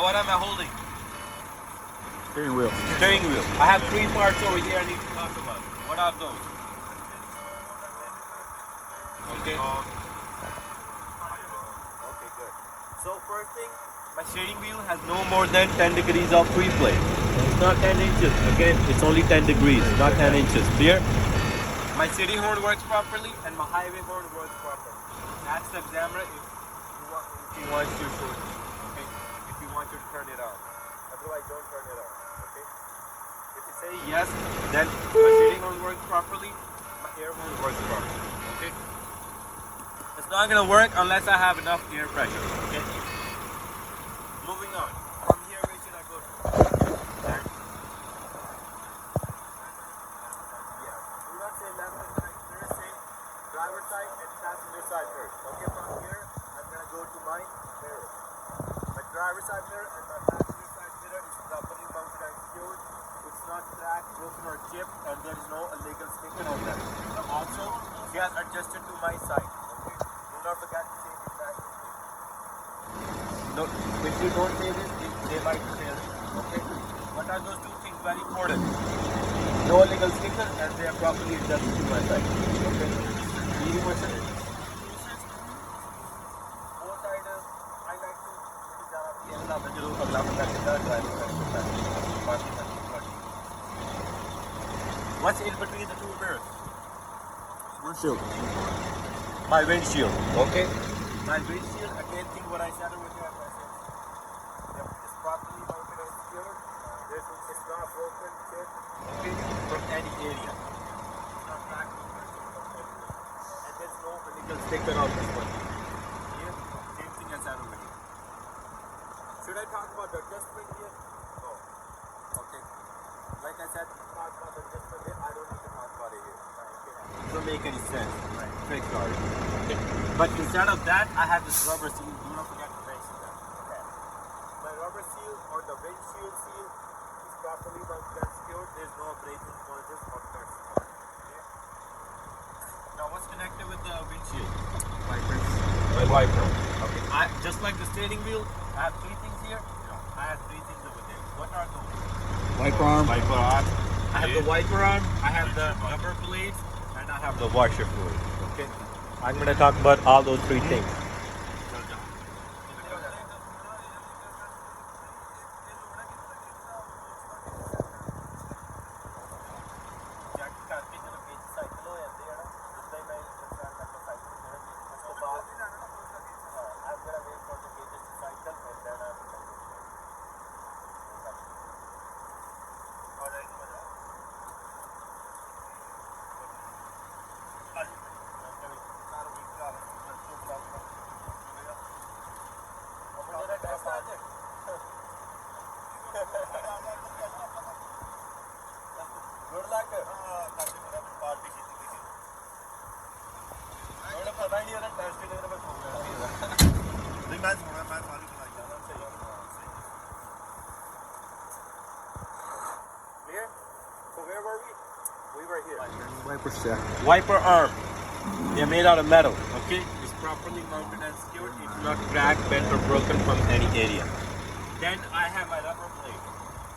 what am I holding? Steering wheel. Steering wheel. I have three parts over here I need to talk about. What are those? Okay. Okay, good. So first thing, my steering wheel has no more than 10 degrees of free play. It's not 10 inches. Again, it's only 10 degrees, not 10 inches. Clear? My city horn works properly and my highway horn works properly. Ask the examiner if he wants you to, okay? If you want you to turn it on. Otherwise, don't turn it on. Okay? If you say yes, then my steering horn works properly, my air horn works properly. Okay? It's not gonna work unless I have enough air pressure. Okay? Moving on. From here, where should I go to? There. Yeah. Do not say left and right. First say driver's side and passenger side first. Okay, from here, I'm gonna go to my mirror. My driver's side mirror and my passenger side mirror is properly mounted and secured. It's not cracked, broken or chipped, and there is no illegal sticker on them. Also, they are adjusted to my side. Okay? Do not forget to change it back. No, if you don't say this, they might fail. Okay? What are those two things? Very important. No illegal sticker and they are properly adjusted to my side. Okay? Easy question. Both sides, I like to what's in between the two mirrors? Windshield. My windshield. Okay? My windshield, again, think what I said over here. It's properly mounted and secured. It's not broken, chipped, okay, from any area. It's not cracked, and there's no illegal sticker on this one. Here, same thing I said over here. Should I talk about the adjustment here? No. Okay. Like I said, talk about the adjustment here. I don't need to talk about it here. It doesn't make any sense. Right. Fake sorry. Okay. But instead of that, I have this rubber seal. Do not forget to mention that. Okay. My rubber seal or the windshield seal is properly mounted and secured. There's no abrasion, bulges, or cuts. Okay. Now, what's connected with the windshield? Wipers. My wiper. Okay. Just like the steering wheel, I have three things here. No, I have three things over there. What are those? Wiper arm. Wiper arm. I have the wiper arm. I have the rubber blades, and I have the washer fluid. Okay. I'm going to talk about all those three things. Good luck. Clear? So where were we? We were here. Wiper set. Wiper arm. They're made out of metal. Okay? It's properly mounted and secured. It's not cracked, bent, or broken from any area. Then I have my rubber blade.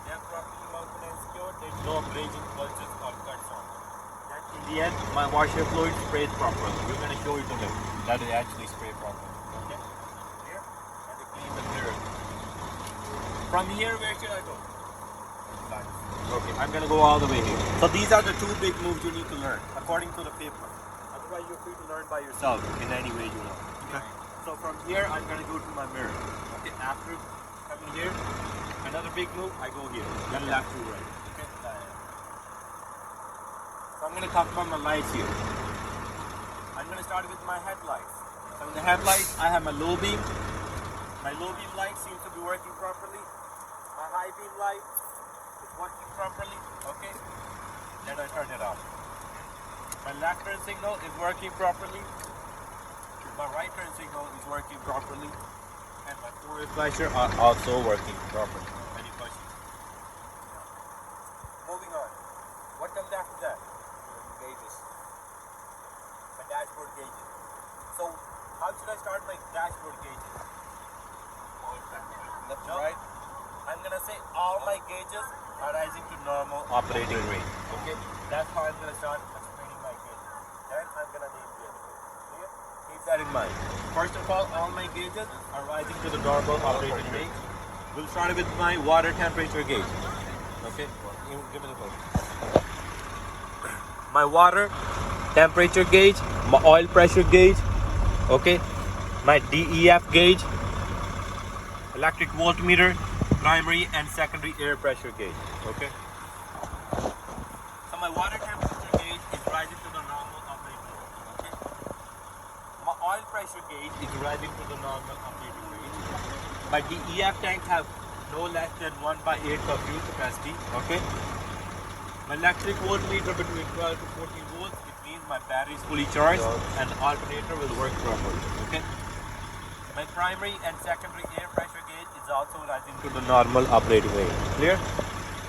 They're properly mounted and secured. There's no abrasion, bulges, or cuts on them. Then in the end, my washer fluid sprays properly. We're going to show you the look. That it actually sprays properly. Okay? Here. And to clean the mirror. From here, where should I go? Back. Okay, I'm going to go all the way here. So these are the two big moves you need to learn, according to the paper. Otherwise, you're free to learn by yourself in any way you want. Okay? So from here, I'm going to go to my mirror. Okay, after coming here, another big move, I go here. Then left to right. Okay? So I'm going to talk about my lights here. I'm going to start with my headlights. So in the headlights, I have my low beam. My low beam light seems to be working properly. My high beam light is working properly. Okay? Then I turn it off. My left turn signal is working properly. My right turn signal is working properly. And my four-way flasher are also working properly. Any questions? Moving on. What comes after that? Gauges. My dashboard gauges. So, how should I start my dashboard gauges? Left to right? gonna say all my gauges are rising to normal operating rate. Okay, that's how I'm gonna start explaining my gauges. Then I'm gonna name the other gauge. Clear? Keep that in mind. First of all my gauges are rising to the normal operating rate. We'll start with my water temperature gauge. Okay, give me the phone. My water temperature gauge, my oil pressure gauge, okay, my DEF gauge, electric voltmeter, primary and secondary air pressure gauge. Okay. So my water temperature gauge is rising to the normal operating rate. Okay. My oil pressure gauge is rising to the normal operating rate. My DEF tank have no less than 1/8 of fuel capacity. Okay. My electric voltmeter between 12 to 14 volts. It means my battery is fully charged and the alternator will work properly. Okay. My primary and secondary air pressure gauge is also rising to the normal operating rate. Clear?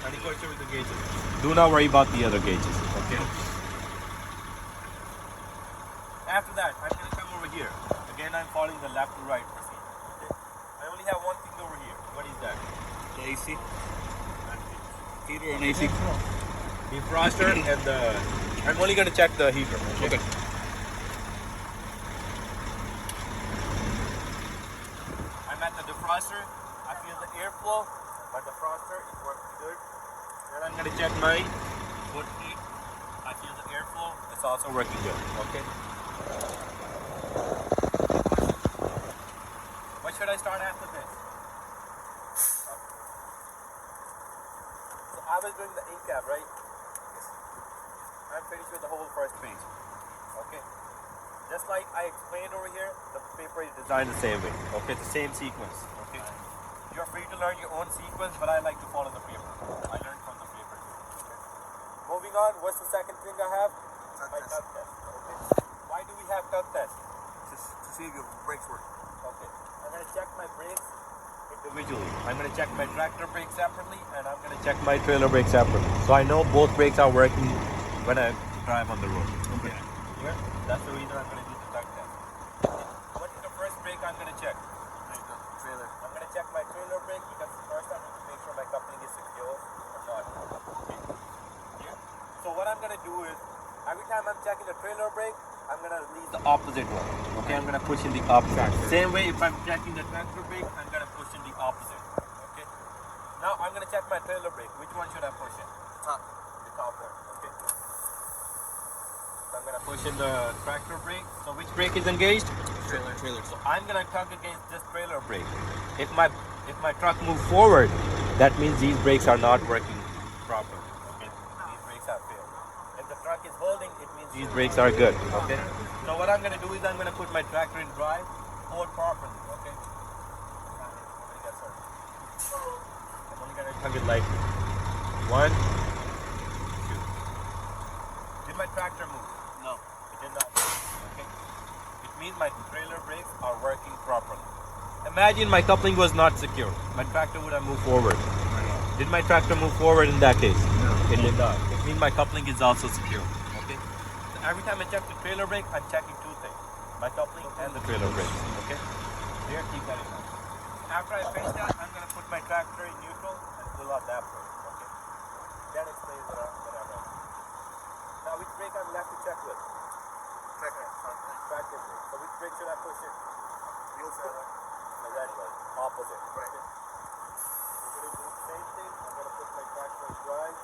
Any question with the gauges? Do not worry about the other gauges. Okay. After that, I'm going to come over here. Again, I'm following the left to right procedure. Okay. I only have one thing over here. What is that? The AC. Heater and AC. Defroster and the. I'm only going to check the heater. Okay. I'm at the defroster. I feel the airflow. My defroster is working good. Then I'm going to check my foot heat. I feel the airflow. It's also working good. Okay. What should I start after this? So I was doing the ink cap, right? I'm finished with the whole first page. Okay. Just like I explained over here, the paper is designed the same way. Okay, the same sequence. Okay. You're free to learn your own sequence, but I like to follow the paper. I learned from the paper. Okay. Moving on, what's the second thing I have? My tug test. Okay. Why do we have tug test? Just to see if your brakes work. Okay. I'm gonna check my brakes individually. I'm gonna check my tractor brake separately, and I'm gonna check my trailer brake separately. So I know both brakes are working when I drive on the road. Okay. Yeah? That's the reason I'm going to do the tug test. What is the first brake I'm going to check? The trailer. I'm going to check my trailer brake because first I need to make sure my coupling is secure or not. Okay. Yeah? So what I'm going to do is, every time I'm checking the trailer brake, I'm going to release the opposite one. Okay, I'm going to push in the opposite. Same way if I'm checking the tractor brake, I'm going to push in the opposite. Okay. Now I'm going to check my trailer brake. Which one should I push in? The top one. Okay. So I'm gonna push in the tractor brake. So which brake is engaged? Trailer. So I'm gonna tug against this trailer brake. If my truck moves forward, that means these brakes are not working properly. Okay. These brakes are failed. If the truck is holding, it means these brakes are good. Okay. So what I'm gonna do is I'm gonna put my tractor in drive, hold properly. Okay. I'm only gonna tug it like 1, 2. Did my tractor move? No. It did not move. Okay. It means my trailer brakes are working properly. Imagine my coupling was not secure. My tractor would have moved forward. Did my tractor move forward in that case? No. It did not. It means my coupling is also secure. Okay. So every time I check the trailer brake, I'm checking two things: my coupling and the trailer brakes. Okay. There, keep that in mind. After I finish that, I'm gonna put my tractor in neutral and pull out that brake. Okay. That explains what I read. Now, which brake I'm left to check with? Tractor brake. So which brake should I push in? The red one. Opposite. Right. Okay. We're going to do the same thing. I'm going to put my tractor in drive.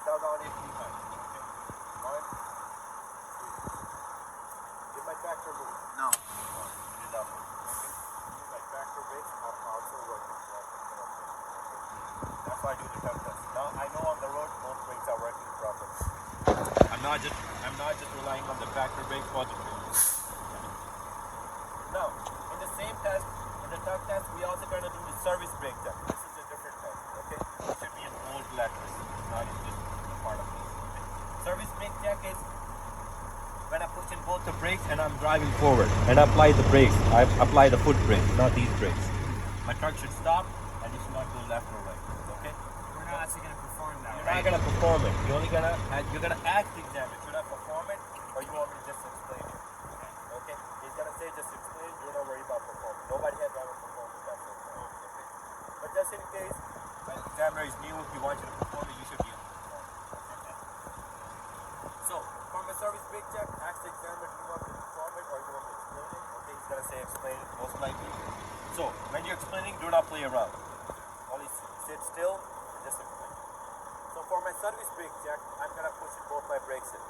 Tug on it behind. Okay. 1, 2. Did my tractor move? No. It did not move. Okay. My tractor brakes are also working properly. Okay. That's why I do the tug test. Now I know on the road both brakes are working properly. I'm not just relying on the tractor brake for the trailer. Now, in the same test, in the tug test, we also going to do the service brake test. This is a different test, okay? It should be in bold letters, not in just a part of this. Okay? Service brake check is when I push in both the brakes and I'm driving forward and I apply the brakes. I apply the foot brake, not these brakes. My truck should stop and it should not go left or right, okay? We're not actually going to perform that, You're not gonna perform it. You're gonna ask the examiner, should I perform it or you want me to just explain it? Okay? He's gonna say just explain, do not worry about performing. Nobody has ever performed it that way. Okay? But just in case, I he wants you to perform it, you should be able to perform it. So, for my service brake check, ask the examiner, do you want me to perform it or do you want me to explain it? Okay, he's gonna say explain it most likely. So, when you're explaining, do not play around. Only sit still and just explain. So for my service brake check, I'm gonna push in both my brakes in.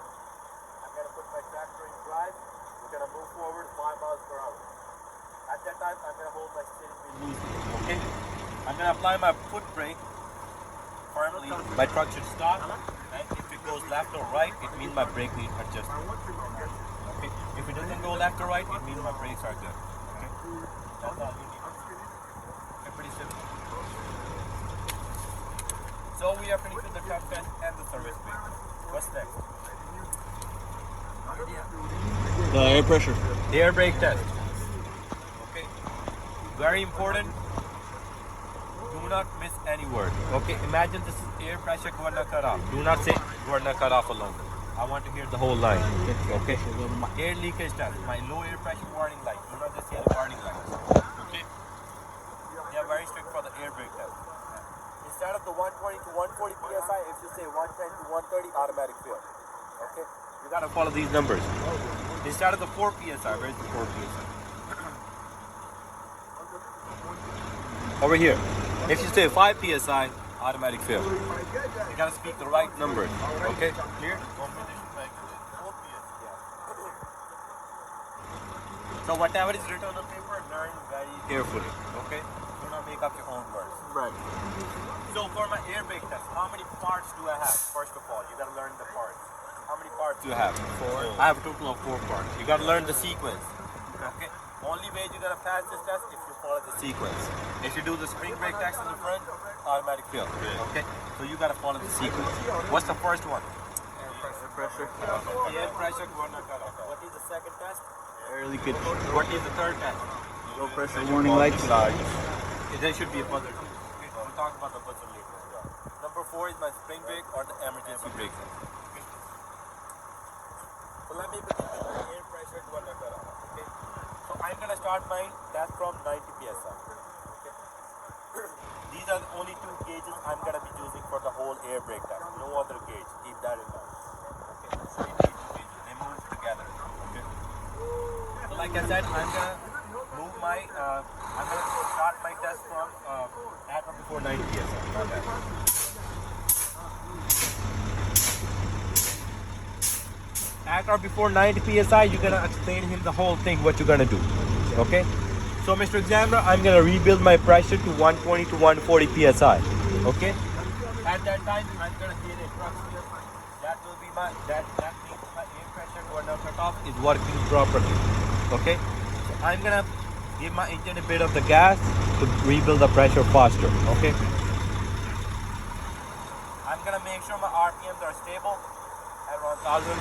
I'm gonna put my tractor in drive. We're gonna move forward 5 miles per hour. At that time, I'm gonna hold my steering wheel loosely. Okay? I'm gonna apply my foot brake firmly. My truck should stop. And if it goes left or right, it means my brake needs adjustment. Okay? If it doesn't go left or right, it means my brakes are good. Okay? That's all you need. Okay, pretty simple. So we are finished with the truck test and the service brake. What's next? The air pressure. The air brake test. Okay. Very important. Do not miss any word. Okay. Imagine this is air pressure gonna cut off. Do not say gonna cut off alone. I want to hear the whole line. Okay. My air leakage test. My low air pressure warning light. Do not just hear the warning light. Okay. They are very strict for the air brake test. Instead of the 120 to 140 psi, if you say 110 to 130, automatic fail. Okay. You gotta follow these numbers. Instead of the 4 psi, where's the 4 psi? Over here. If you say 5 psi, automatic fail. You gotta speak the right numbers. Okay? Clear? So whatever is written on the paper, learn very carefully. Okay? Do not make up your own words. Right. So for my air brake test, how many parts do I have? First of all, you gotta learn the parts. How many parts do you have? 4. I have a total of 4 parts. You gotta learn the sequence. Okay? Only way you're gonna pass this test if you follow the sequence. If you do the spring brake test in the front, automatic fail. Okay? So you gotta follow the sequence. What's the first one? Air pressure. Air pressure gonna cut off. What is the second test? Air leakage. What is the third test? Low pressure warning lights. There should be a buzzer. Okay? We'll talk about the buzzer later as well. Number 4 is my spring brake or the emergency brake test. Okay? So let me begin with the air pressure gonna cut off. Okay? So I'm gonna start my test from 90 psi. Okay? These are the only 2 gauges I'm gonna be using for the whole air brake test. No other gauge. Keep that in mind. Okay? So you need 2 gauges. They move together. Okay? So like I said, I'm gonna move my I'm gonna start my test from at or before 90 psi. Okay. At or before 90 psi, you're gonna explain him the whole thing, what you're gonna do. Okay? So Mr. Examiner, I'm gonna rebuild my pressure to 120 to 140 psi. Okay? At that time, I'm gonna hit a truck seal. That will be my that means my air pressure gonna cut off is working properly. Okay? So I'm gonna give my engine a bit of the gas to rebuild the pressure faster. Okay? I'm gonna make sure my RPMs are stable at around 1000.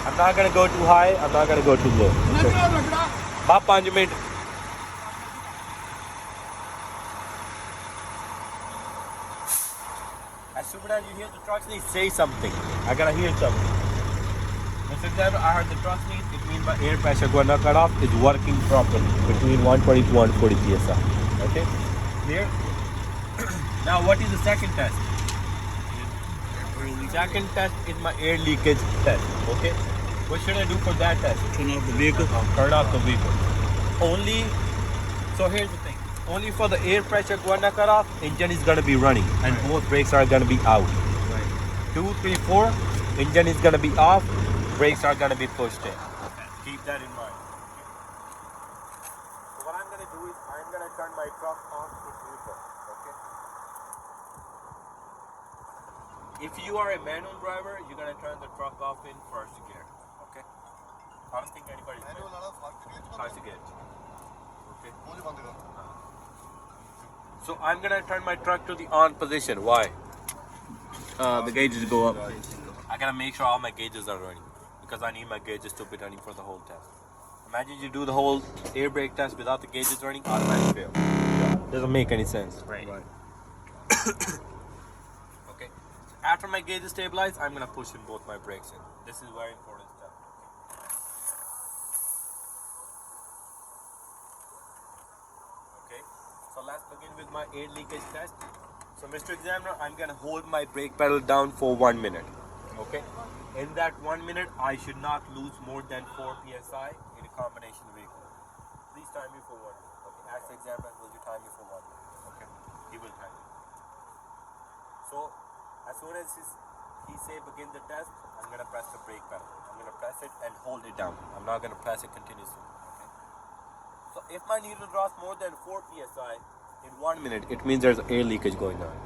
I'm not gonna go too high, I'm not gonna go too low. About 5 minutes. As soon as you hear the truck sneeze, say something. I gotta hear something. Mr. Examiner, I heard the truck sneeze, it means my air pressure gonna cut off is working properly between 120 to 140 psi. Okay? Clear? Now what is the second test? Second test is my air leakage test. Okay? What should I do for that test? Turn off the vehicle. Turn off the vehicle. Only, so here's the thing. Only for the air pressure gonna cut off, engine is gonna be running and both brakes are gonna be out. Right. 2, 3, 4, engine is gonna be off, brakes are gonna be pushed in. Keep that in mind. So what I'm gonna do is I'm gonna turn my truck on in neutral. Okay? If you are a manual driver, you're gonna turn the truck off in first gear. Okay? I don't think anybody's first gear. Okay. So I'm gonna turn my truck to the on position. Why? The gauges go up. I gotta make sure all my gauges are running because I need my gauges to be running for the whole test. Imagine you do the whole air brake test without the gauges running, automatic fail. Doesn't make any sense. Right. Okay. After my gauges stabilize, I'm gonna push in both my brakes in. This is very important step. Okay. So let's begin with my air leakage test. So Mr. Examiner, I'm gonna hold my brake pedal down for 1 minute. Okay? In that 1 minute, I should not lose more than 4 psi in a combination vehicle. Please time me for 1 minute. Okay, ask the examiner, will you time me for 1 minute? Okay, he will time me. So as soon as he say begin the test, I'm gonna press the brake pedal. I'm gonna press it and hold it down. I'm not gonna press it continuously. Okay. So if my needle draws more than 4 psi in 1 minute, it means there's air leakage going on.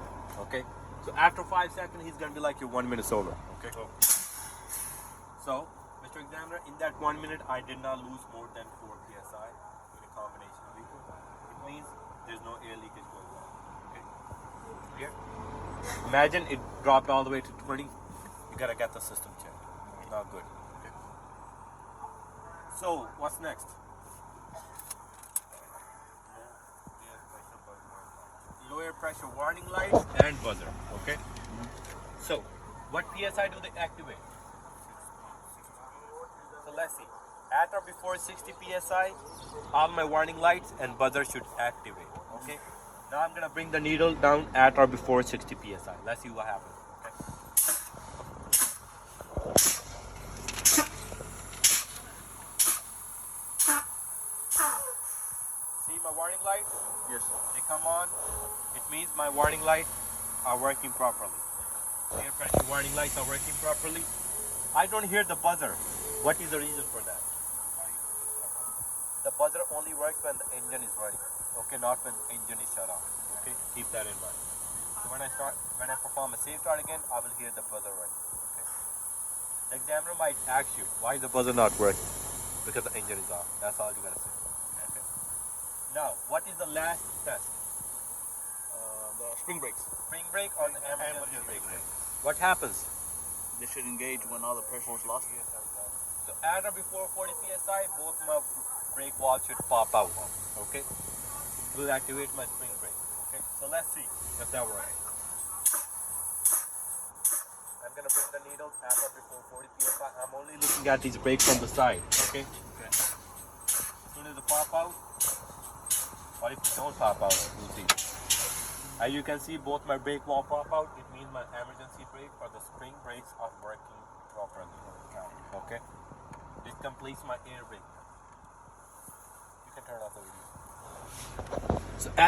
Okay. So after 5 seconds, he's gonna be like your 1 minute solar. Okay. So, Mr. Examiner, in that 1 minute, I did not lose more than 4 psi in a combination vehicle. It means there's no air leakage going on. Okay. Here. Imagine it dropped all the way to 20. You gotta get the system checked. Not good. Okay. So, what's next? Lower pressure warning light and buzzer. Okay. So, what PSI do they activate? So let's see. At or before 60 PSI, all my warning lights and buzzer should activate. Okay. Now I'm gonna bring the needle down at or before 60 PSI. Let's see what happens. Okay. See my warning lights? Yes. They come on. It means my warning lights are working properly. Air pressure warning lights are working properly. I don't hear the buzzer. What is the reason for that? The buzzer only works when the engine is running. Okay, not when the engine is shut off. Okay, keep that in mind. So when I perform a safe start again, I will hear the buzzer running. Okay. The examiner might ask you, why is the buzzer not working? Because the engine is off. That's all you gotta say. Okay. Now, what is the last test? The spring brakes. Spring brake or the emergency brake? What happens? They should engage when all the pressure is lost. So at or before 40 psi, both my brake valves should pop out. Okay, will activate my spring brake. Okay, so let's see if that works. I'm gonna bring the needles at or before 40 psi. I'm only looking at these brakes from the side. Okay. As soon as they pop out, or if they don't pop out, we'll see. As you can see, both my brake valve pop out. It means my emergency brake or the spring brakes are working properly. Okay. This completes my air brake. You can turn off the video. So at